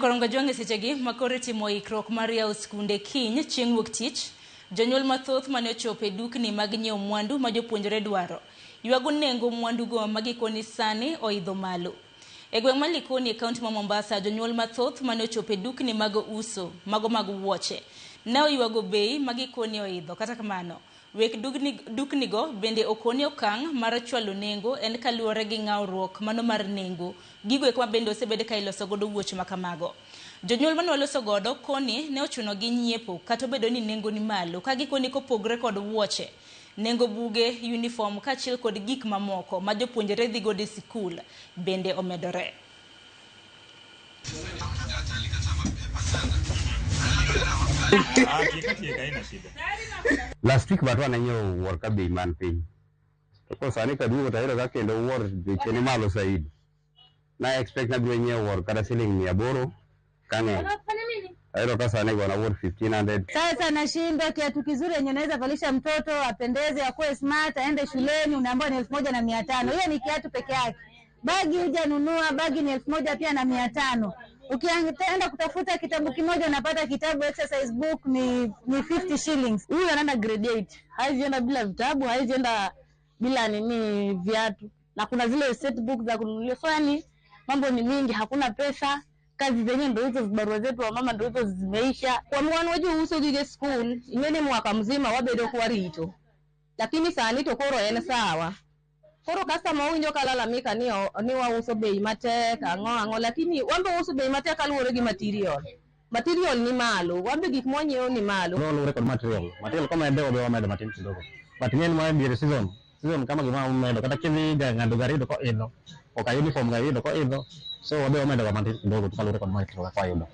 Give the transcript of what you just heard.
Koronga jonge sechegi makore timo ikruok mar yawo skunde kiny chieng' wuok tich. Jonyuol mathoth mane ochopo e dukni mag nyiewo mwandu ma jopuonjre dwaro. Ywago nengo mwandu go magikoni sani oidho malo. E gweng' ma Likoni e kaunti ma Mombasa, jonyuol mathoth mane ochopo e dukni mag uso mago mag wuoche ne oywago bei magikoni oidho. Kata kamano, wek dukni go bende okoni okang' mar chwalo nengo en kaluwore gi ng'awruok mano mar nengo gigo eka bende osebed ka iloso godo wuoche ma kamago. Jonyuol mane oloso godo koni ne ochuno gi nyiepo kata bedo ni nengo ni malo ka gikoni kopogre kod wuoche, nengo buge, uniform kaachiel kod gik mamoko ma jopuonjre dhi godo e sikul bende omedore. Last week batwa na nyo wuor ka bei man piny. To sani ka duogo tayudo ka kendo wuor beche ni malo saidi. Na expect na biro nyewo wuor kada shilingi 800 kang'eny. Ayudo ka sani gona wuor 1500. Sasa nashinda kiatu kizuri yenye naweza valisha mtoto apendeze akuwe smart aende shuleni unaambiwa ni 1500. Hiyo ni kiatu peke yake. Bagi hujanunua, bagi ni 1000 pia na 500. Ukienda kutafuta kitabu kimoja unapata kitabu exercise book ni 50 shillings. Huyu anaenda grade 8. Haizi enda bila vitabu, haizi enda bila viatu. Na kuna zile set book za kununulia. So yani mambo ni mingi, hakuna pesa. Kazi zenyewe ndio hizo, barua zetu wa mama ndio hizo zimeisha. Kwa mwana waju uso gige school, imeni mwaka mzima wabedo kwa rito. Lakini sani to koro ene sawa. Koro customer huyu ndio kalalamika ni wa uso bei matek ang'o lakini wambe uso bei matek kaluwore gi material ni malo, wambe gik monyiewo ni malo. Luwore kod material kama ende obewa medo matin kidogo. But ng'eny ma diere season kama gima medo kata kidhi ng'ado gari do ko idho, oka uniform gari do ko idho, so obewa medo matin kidogo kaluwore kod material kwa idho.